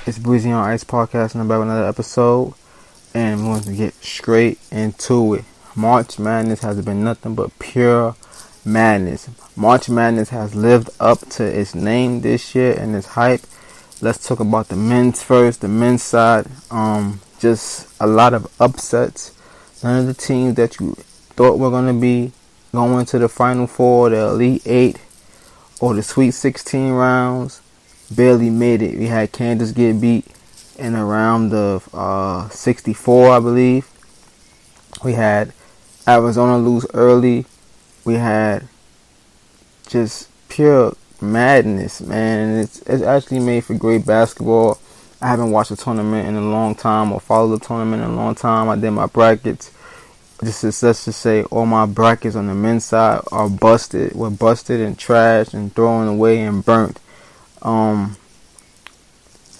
It's Breezy on Ice Podcast, and I'm back with another episode, and we're going to get straight into it. March Madness has been nothing but pure madness. March Madness has lived up to its name this year and its hype. Let's talk about the men's first, the men's side. Just a lot of upsets. None of the teams that you thought were going to be going to the Final Four, the Elite Eight, or the Sweet 16 rounds barely made it. We had Kansas get beat in a round of 64, I believe. We had Arizona lose early. We had just pure madness, man. And it's actually made for great basketball. I haven't watched a tournament in a long time or followed the tournament in a long time. I did my brackets. Let's just say all my brackets on the men's side are busted. Were busted and trashed and thrown away and burnt.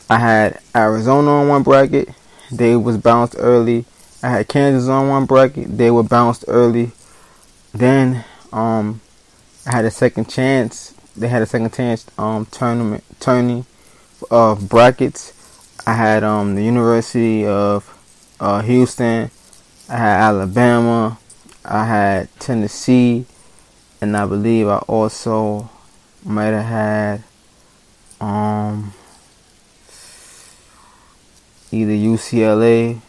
I had Arizona on one bracket. They was bounced early. I had Kansas on one bracket. They were bounced early. Then I had a second chance. They had a second chance turning of brackets. I had the University of Houston. I had Alabama. I had Tennessee, and I believe I also might have had either UCLA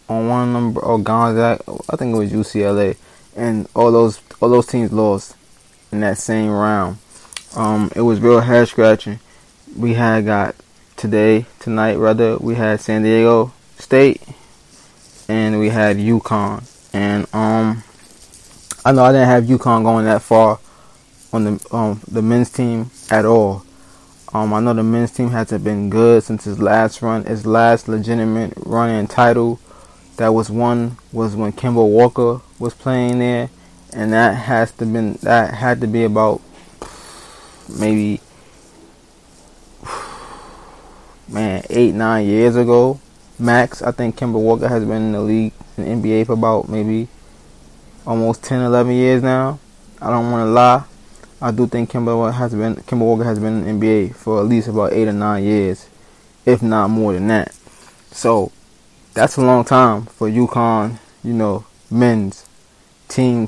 on one number or Gonzaga. I think it was UCLA, and all those teams lost in that same round. It was real head scratching. We had got tonight we had San Diego State, and we had UConn, and I know I didn't have UConn going that far on the men's team at all. I know the men's team hasn't been good since its last legitimate run and title that was won was when Kemba Walker was playing there, and that had to be about maybe 8-9 years ago max. I think Kemba Walker has been in the league in the NBA for about maybe almost 10-11 years now. I don't want to lie. I do think Kemba Walker has been in the NBA for at least about 8 or 9 years, if not more than that. So that's a long time for UConn, men's team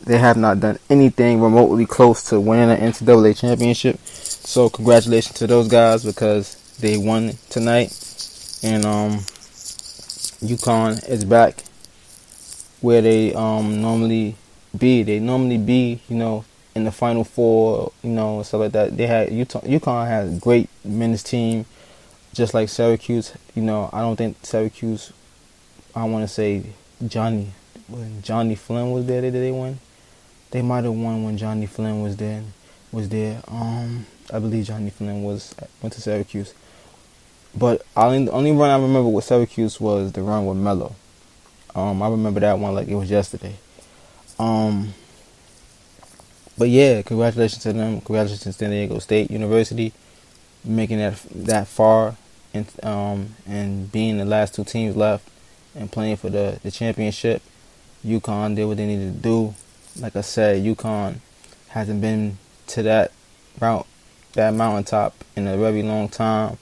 they have not done anything remotely close to winning an NCAA championship. So congratulations to those guys because they won tonight, and UConn is back where they normally be. They normally be, in the Final Four, stuff like that. They had UConn has a great men's team, just like Syracuse. I don't think Syracuse. I want to say when Johnny Flynn was there, did they win? They might have won when Johnny Flynn was there. I believe Johnny Flynn went to Syracuse. But the only run I remember with Syracuse was the run with Melo. I remember that one like it was yesterday. But yeah, congratulations to them. Congratulations to San Diego State University making that far and being the last two teams left and playing for the championship. UConn did what they needed to do. Like I said, UConn hasn't been to that mountaintop in a very long time.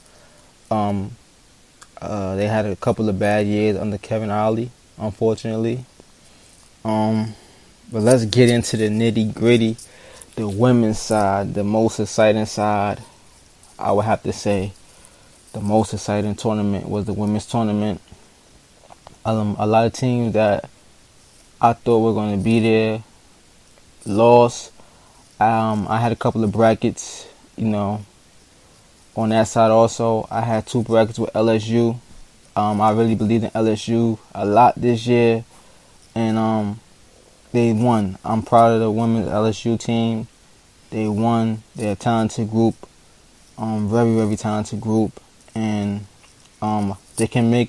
They had a couple of bad years under Kevin Ollie, unfortunately. But let's get into the nitty-gritty. The women's side, the most exciting side, I would have to say the most exciting tournament was the women's tournament. A lot of teams that I thought were going to be there lost. I had a couple of brackets, on that side also. I had 2 brackets with LSU. I really believed in LSU a lot this year, and they won. I'm proud of the women's LSU team. They won. They're a talented group. Very, very talented group. And they can they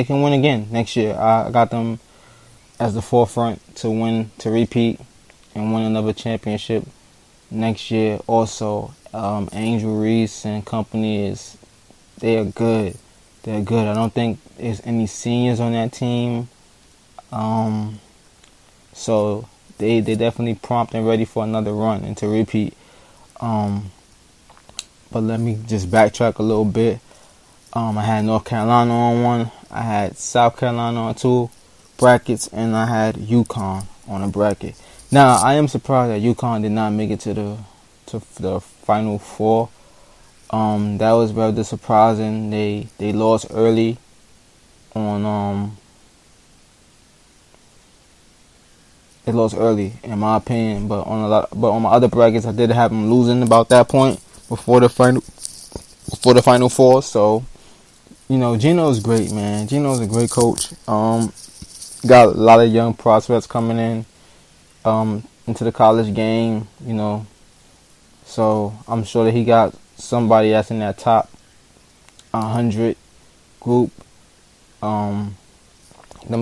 can win again next year. I got them as the forefront to repeat and win another championship next year. Also, Angel Reese and company they are good. They're good. I don't think there's any seniors on that team. So they definitely prompt and ready for another run and to repeat. But let me just backtrack a little bit. I had North Carolina on one. I had South Carolina on two brackets, and I had UConn on a bracket. Now, I am surprised that UConn did not make it to the Final Four. That was rather surprising. They lost early on they lost early in my opinion, but on my other brackets I did have them losing about that point before the Final Four. So Gino's great, man. Gino's a great coach. Got a lot of young prospects coming in into the college game. So I'm sure that he got somebody that's in that top 100 group. Them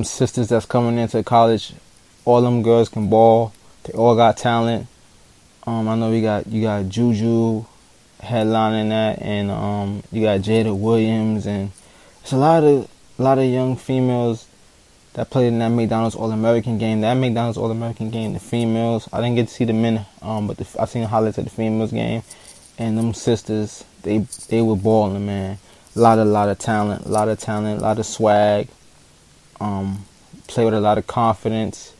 sisters that's coming into college, all them girls can ball. They all got talent. I know you got Juju headlining that, and you got Jada Williams, and it's a lot of young females that played in that McDonald's All-American game. That McDonald's All-American game, the females, I didn't get to see the men, but I seen the highlights of the females game, and them sisters, they were balling, man. A lot of talent, a lot of swag. Play with a lot of confidence,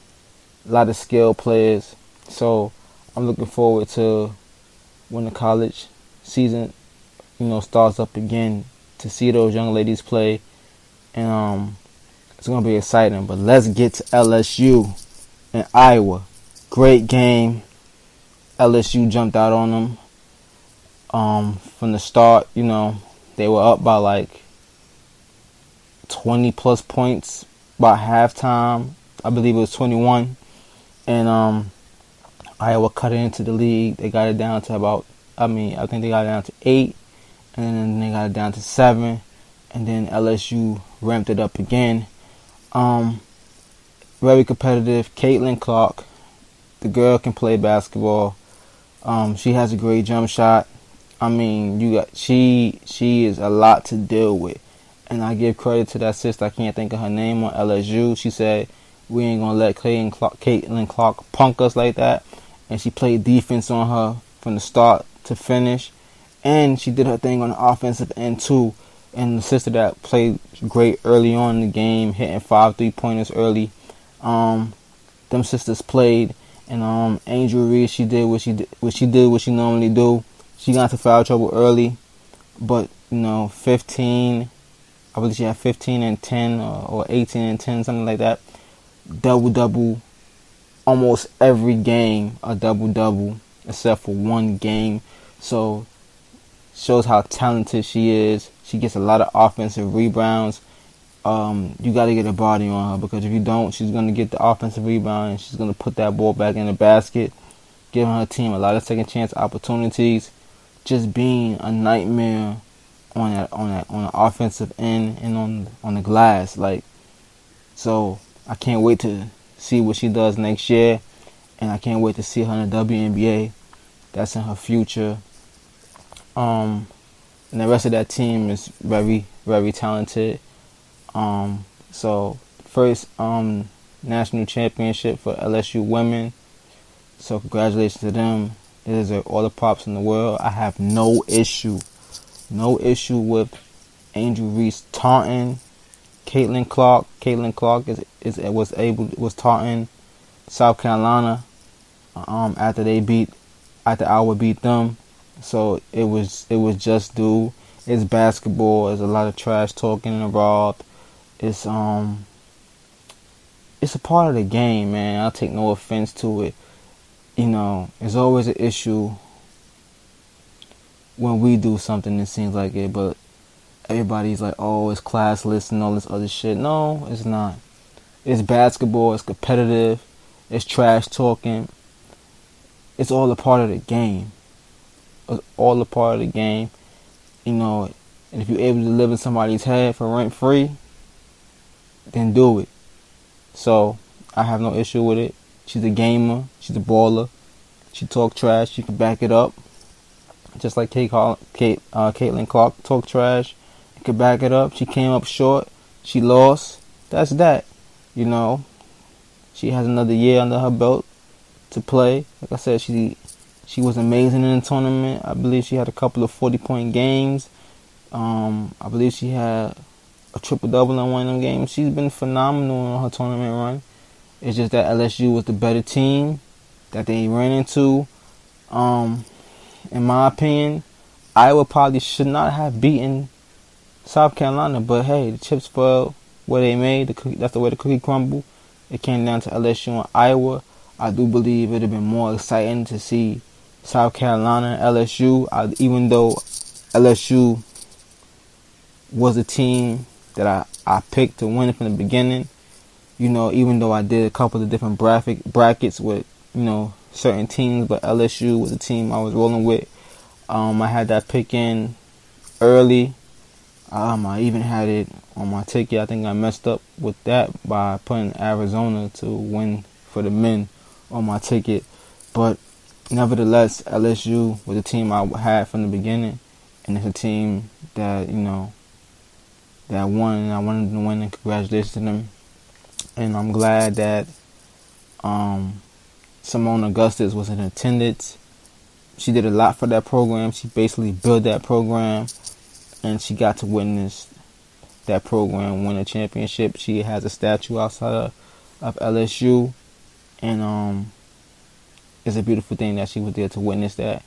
a lot of skilled players. So I'm looking forward to when the college season, starts up again, to see those young ladies play, and it's gonna be exciting. But let's get to LSU and Iowa. Great game. LSU jumped out on them from the start. They were up by like 20 plus points by halftime. I believe it was 21, and Iowa cut it into the lead. They got it down to I think they got it down to 8, and then they got it down to 7, and then LSU ramped it up again. Very competitive. Caitlin Clark, the girl can play basketball. She has a great jump shot. She is a lot to deal with, and I give credit to that sister. I can't think of her name on LSU. She said we ain't gonna let Caitlin Clark punk us like that, and she played defense on her from the start to finish, and she did her thing on the offensive end too. And the sister that played great early on in the game, hitting 5 3-pointers early. Them sisters played, and Angel Reese, she did what she normally do. She got into foul trouble early, but 15, I believe she had 15 and 10 or 18 and 10, something like that. Double almost every game, a double except for one game. So shows how talented she is. She gets a lot of offensive rebounds. You got to get a body on her, because if you don't, she's going to get the offensive rebound and she's going to put that ball back in the basket, giving her team a lot of second chance opportunities. Just being a nightmare on the offensive end and on the glass. So I can't wait to see what she does next year, and I can't wait to see her in the WNBA. That's in her future. And the rest of that team is very, very talented. So first national championship for LSU women. So congratulations to them. It deserve all the props in the world. I have no issue with Angel Reese taunting Caitlin Clark. Caitlin Clark was taunting South Carolina after Iowa beat them. So it was just due. It's basketball. There's a lot of trash talking involved. It's a part of the game, man. I'll take no offense to it. There's always an issue when we do something that seems like it, but everybody's like, oh, it's classless and all this other shit. No, it's not. It's basketball. It's competitive. It's trash talking. It's all a part of the game. It's all a part of the game. And if you're able to live in somebody's head for rent free, then do it. So I have no issue with it. She's a gamer. She's a baller. She talk trash. She can back it up. Just like Caitlin Clark talk trash. She can back it up. She came up short. She lost. That's that. She has another year under her belt to play. Like I said, she She was amazing in the tournament. I believe she had a couple of 40-point games. I believe she had a triple-double in one of them games. She's been phenomenal in her tournament run. It's just that LSU was the better team that they ran into. In my opinion, Iowa probably should not have beaten South Carolina, but hey, the chips fell where they made. That's the way the cookie crumbled. It came down to LSU and Iowa. I do believe it would have been more exciting to see South Carolina and LSU, even though LSU was a team that I picked to win from the beginning. You know, even though I did a couple of different brackets with, certain teams, but LSU was a team I was rolling with. I had that pick in early. I even had it on my ticket. I think I messed up with that by putting Arizona to win for the men on my ticket. But nevertheless, LSU was a team I had from the beginning, and it's a team that, that won, and I wanted to win, and congratulations to them. And I'm glad that Simone Augustus was in attendance. She did a lot for that program. She basically built that program, and she got to witness that program win a championship. She has a statue outside of LSU, and it's a beautiful thing that she was there to witness that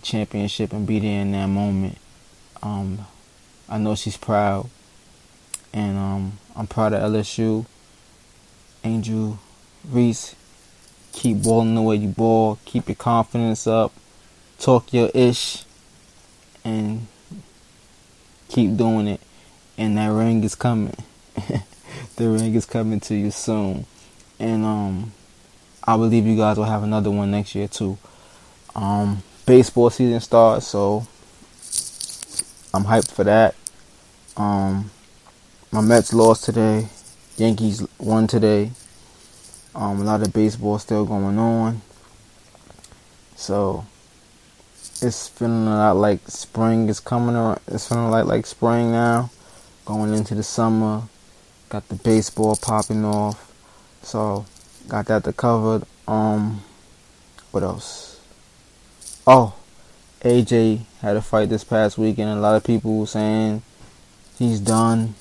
championship and be there in that moment. I know she's proud, and I'm proud of LSU. Angel Reese, keep balling the way you ball. Keep your confidence up. Talk your ish, and keep doing it. And that ring is coming. The ring is coming to you soon. And I believe you guys will have another one next year too. Baseball season starts, so I'm hyped for that. My Mets lost today. Yankees won today. A lot of baseball still going on. So it's feeling a lot like spring is coming around. It's feeling like spring now. Going into the summer. Got the baseball popping off. So got that to cover. What else? Oh, AJ had a fight this past weekend. A lot of people saying he's done.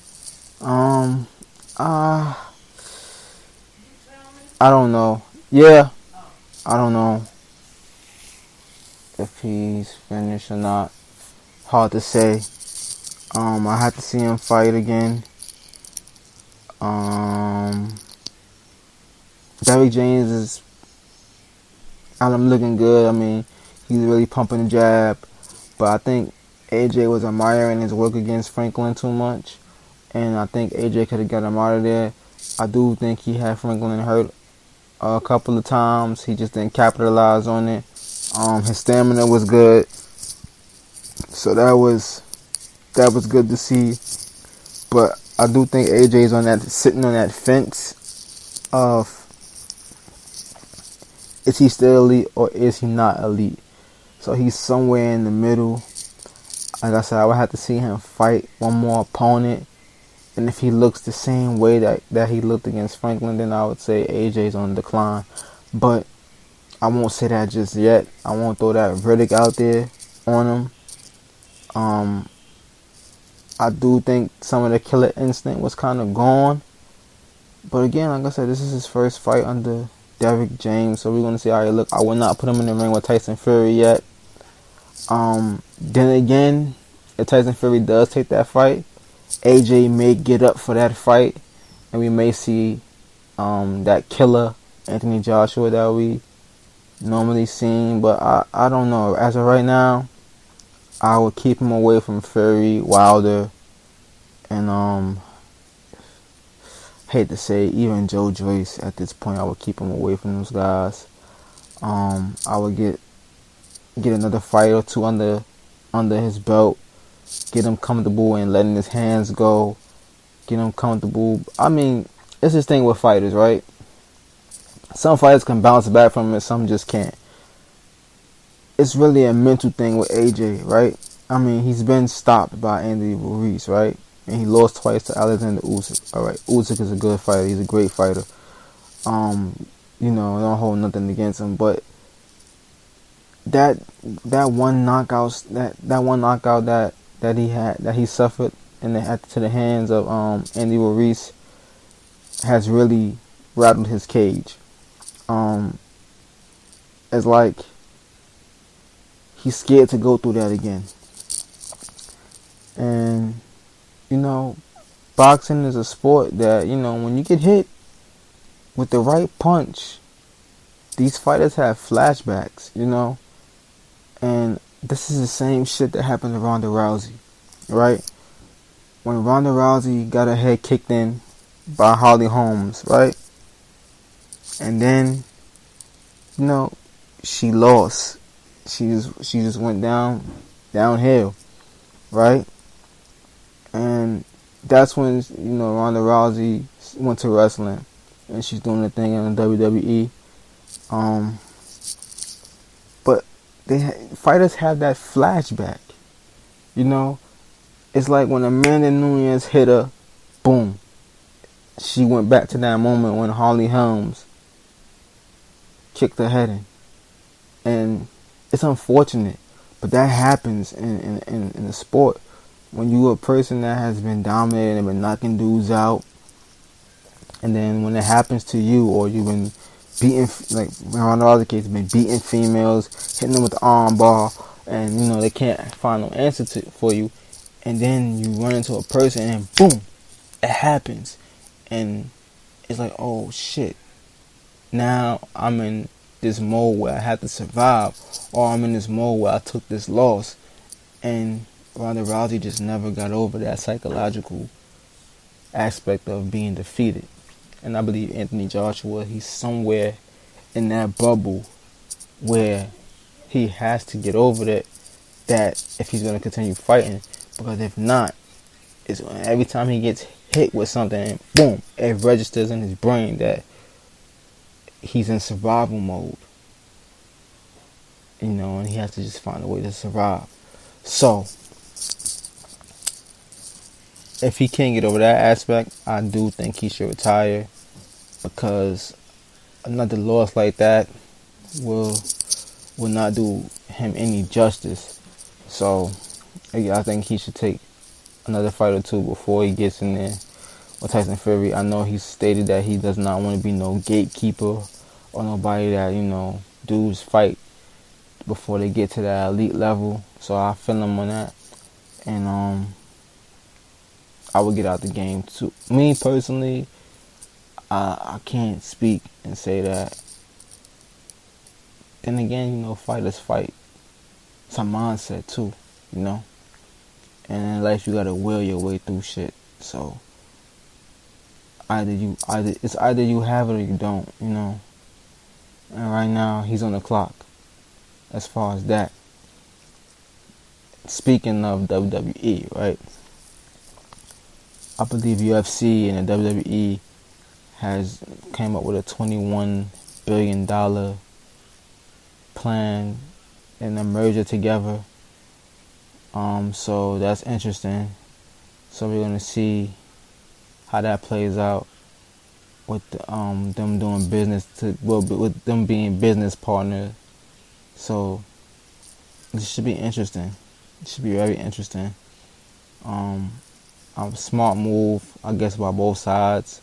I don't know. Yeah, I don't know if he's finished or not. Hard to say. I had to see him fight again. Derrick James is looking good. I mean, he's really pumping the jab. But I think AJ was admiring his work against Franklin too much. And I think AJ could have got him out of there. I do think he had Franklin hurt a couple of times. He just didn't capitalize on it. His stamina was good. So that was good to see. But I do think AJ's sitting on that fence of, is he still elite or is he not elite? So he's somewhere in the middle. Like I said, I would have to see him fight one more opponent. And if he looks the same way that he looked against Franklin, then I would say AJ's on decline. But I won't say that just yet. I won't throw that verdict out there on him. I do think some of the killer instinct was kind of gone. But again, like I said, this is his first fight under Derrick James, so we're going to see how he looks. I will not put him in the ring with Tyson Fury yet. Then again, if Tyson Fury does take that fight, AJ may get up for that fight, and we may see that killer Anthony Joshua that we normally seen. But I don't know. As of right now, I would keep him away from Fury, Wilder, and hate to say even Joe Joyce at this point. I would keep him away from those guys. I would get another fight or two under his belt. Get him comfortable and letting his hands go. Get him comfortable. I mean, it's this thing with fighters, right? Some fighters can bounce back from it, some just can't. It's really a mental thing with AJ, right? I mean, he's been stopped by Andy Ruiz, right? And he lost twice to Alexander Usyk. All right, Usyk is a good fighter. He's a great fighter. Don't hold nothing against him, but that that one knockout that he had, that he suffered to the hands of Andy Ruiz, has really rattled his cage. It's like he's scared to go through that again. And you know, boxing is a sport that, when you get hit with the right punch, these fighters have flashbacks, and this is the same shit that happened to Ronda Rousey, right? When Ronda Rousey got her head kicked in by Holly Holmes, right? And then, she lost. She just went downhill, right? And that's when, Ronda Rousey went to wrestling, and she's doing the thing in the WWE. But fighters have that flashback, It's like when Amanda Nunes hit her, boom. She went back to that moment when Holly Holmes kicked her head in. And it's unfortunate, but that happens in the sport. When you're a person that has been dominated and been knocking dudes out, and then when it happens to you, or you've been beating, like Ronda Rousey's case, been beating females, hitting them with the arm bar, and they can't find no answer for you, and then you run into a person and boom, it happens, and it's like, oh shit, now I'm in this mode where I have to survive, or I'm in this mode where I took this loss. And Ronda Rousey just never got over that psychological aspect of being defeated. And I believe Anthony Joshua, he's somewhere in that bubble where he has to get over that if he's going to continue fighting. Because if not, it's every time he gets hit with something, boom, it registers in his brain that he's in survival mode. And he has to just find a way to survive. So, if he can't get over that aspect, I do think he should retire, because another loss like that will not do him any justice. So, I think he should take another fight or two before he gets in there with Tyson Fury. I know he stated that he does not want to be no gatekeeper or nobody that, dudes fight before they get to that elite level. So I feel him on that. And I would get out the game too. Me personally, I can't speak and say that. Then again, fighters fight. It's a mindset too, And in life you gotta will your way through shit. So either you have it or you don't, And right now he's on the clock. As far as that. Speaking of WWE, right? I believe UFC and the WWE has came up with a $21 billion plan and a merger together. So that's interesting. So we're gonna see how that plays out with them doing business with them being business partners. So this should be interesting. It should be very interesting. A smart move, I guess, by both sides.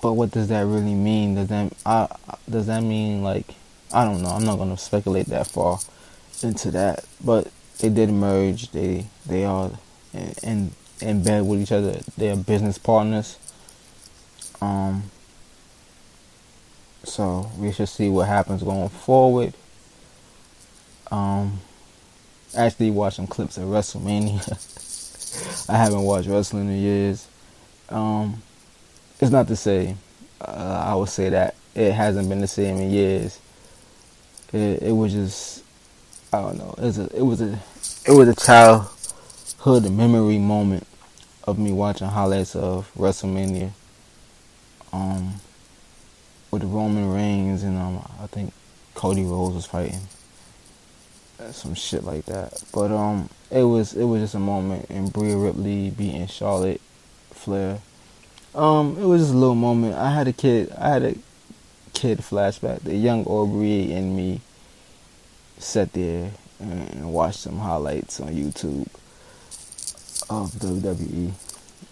But what does that really mean? Does that mean, like, I don't know. I'm not gonna speculate that far into that. But they did merge. They are in bed with each other. They are business partners. So we should see what happens going forward. Actually watching clips of WrestleMania. I haven't watched wrestling in years. It's not to say I would say that it hasn't been the same in years. It was just, I don't know. It was a childhood memory moment of me watching highlights of WrestleMania. With Roman Reigns and I think Cody Rhodes was fighting. Some shit like that. But it was just a moment, and Rhea Ripley beating Charlotte Flair. It was just a little moment. I had a kid kid flashback. The young Aubrey in me sat there and watched some highlights on YouTube of WWE.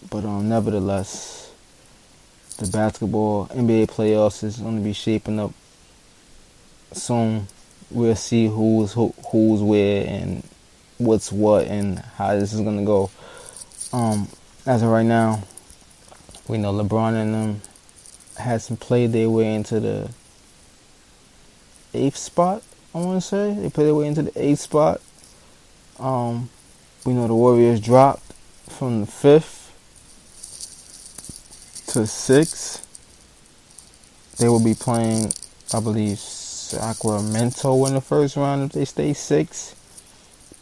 But nevertheless, the basketball NBA playoffs is going to be shaping up soon. We'll see who's where and what's what and how this is going to go. As of right now, we know LeBron and them had some played their way into the 8th spot, I want to say. They played their way into the 8th spot. We know the Warriors dropped from the 5th to 6th. They will be playing, I believe, Sacramento in the first round if they stay 6.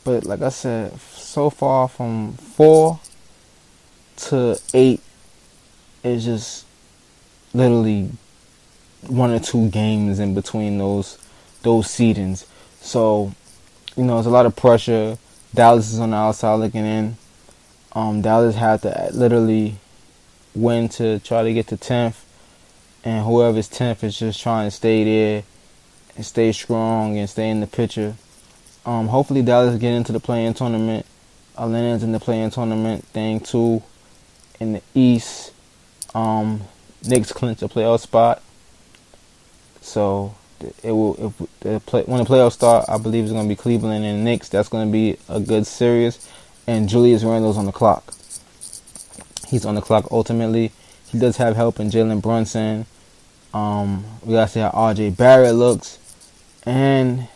But like I said, so far from 4 to 8 is just literally 1 or 2 games in between those seedings. So, there's a lot of pressure. Dallas is on the outside looking in. Dallas had to literally win to try to get to 10th. And whoever's 10th is just trying to stay there and stay strong and stay in the picture. Hopefully Dallas get into the play-in tournament. Atlanta's in the play-in tournament thing too. In the East, Knicks clinch a playoff spot. So it will. When the playoffs start, I believe it's going to be Cleveland and Knicks. That's going to be a good series. And Julius Randle's on the clock. He's on the clock ultimately. He does have help in Jalen Brunson. We got to see how R.J. Barrett looks. And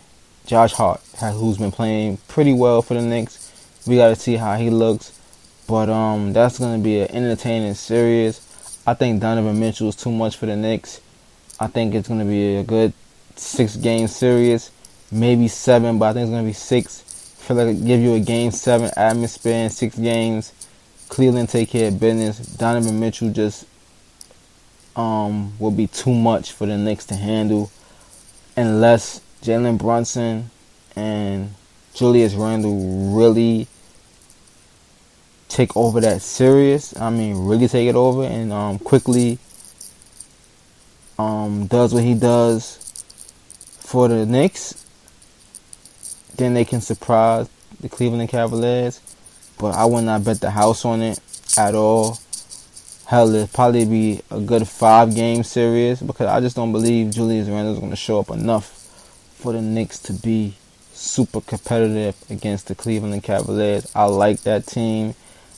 Josh Hart, who's been playing pretty well for the Knicks. We got to see how he looks. But that's going to be an entertaining series. I think Donovan Mitchell is too much for the Knicks. I think it's going to be a good 6-game series. Maybe 7, but I think it's going to be 6. I feel like it give you a Game 7 atmosphere in 6 games. Cleveland take care of business. Donovan Mitchell just will be too much for the Knicks to handle unless Jalen Brunson and Julius Randle really take over that series. Really take it over and quickly does what he does for the Knicks. Then they can surprise the Cleveland Cavaliers. But I would not bet the house on it at all. Hell, it'll probably be a good 5-game series because I just don't believe Julius Randle is going to show up enough for the Knicks to be super competitive against the Cleveland Cavaliers. I like that team.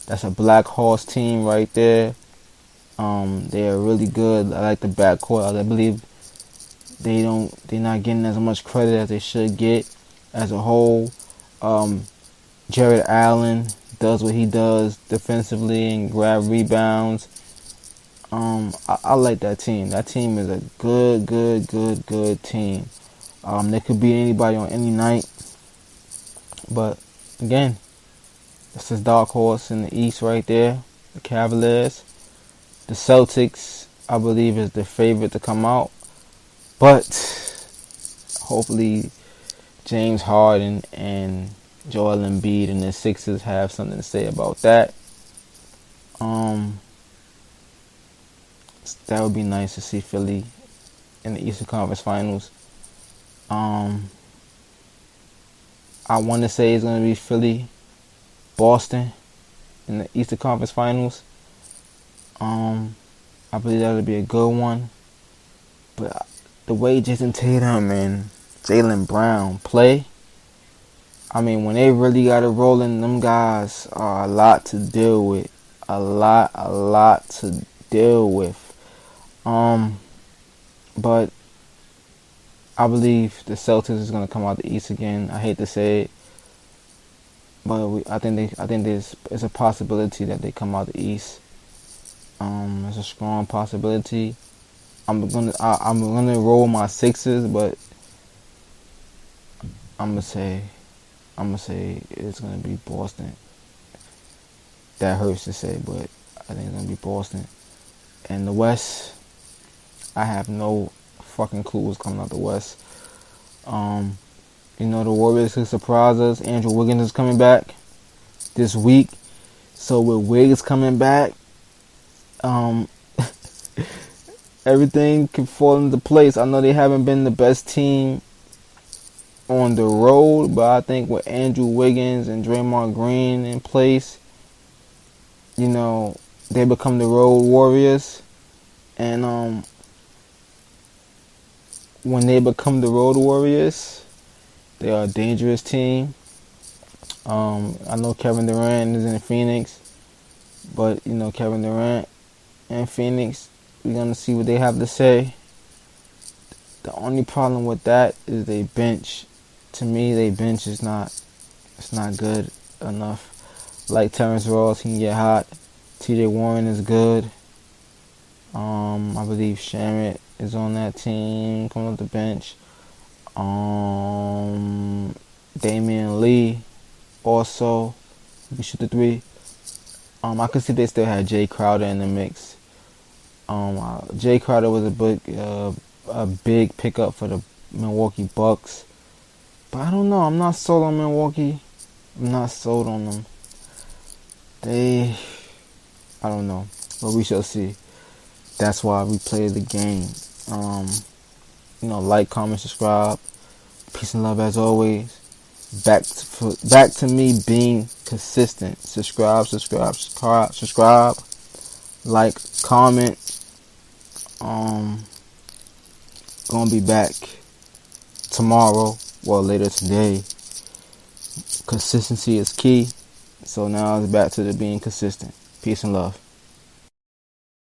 That's a Black Horse team right there. They're really good. I like the backcourt. I believe they're not getting as much credit as they should get as a whole. Jared Allen does what he does defensively and grab rebounds. I like that team. That team is a good team. They could beat anybody on any night. But again, this is dark horse in the East right there. The Cavaliers. The Celtics, I believe, is the favorite to come out. But hopefully James Harden and Joel Embiid and the Sixers have something to say about that. That would be nice to see Philly in the Eastern Conference Finals. I want to say it's going to be Philly, Boston in the Eastern Conference Finals. I believe that would be a good one. But the way Jason Tatum and Jaylen Brown play, when they really got it rolling, them guys are a lot to deal with. A lot to deal with. But I believe the Celtics is going to come out the East again. I hate to say it, but I think there's a possibility that they come out the East. It's a strong possibility. I'm gonna roll my Sixers, but I'm gonna say it's gonna be Boston. That hurts to say, but I think it's gonna be Boston. And the West, I have no fucking clue what's coming out the West. The Warriors could surprise us. Andrew Wiggins is coming back this week. So with Wiggs coming back, everything can fall into place. I know they haven't been the best team on the road, but I think with Andrew Wiggins and Draymond Green in place, you know, they become the road warriors. And when they become the road warriors, they are a dangerous team. I know Kevin Durant is in Phoenix, but you know, Kevin Durant and Phoenix, we're gonna see what they have to say. The only problem with that is they bench. To me, they bench is not good enough. Like Terrence Ross, he can get hot. T.J. Warren is good. I believe Shamit is on that team coming off the bench. Damian Lee also, he can shoot the three. I could see they still had Jay Crowder in the mix. Jay Crowder was a big pickup for the Milwaukee Bucks, but I don't know. I'm not sold on Milwaukee. I'm not sold on them. I don't know, but we shall see. That's why we play the game. Like, comment, subscribe. Peace and love as always. Back to me being consistent. Subscribe. Like, comment. Gonna be back tomorrow, well, later today. Consistency is key. So now it's back to the being consistent. Peace and love.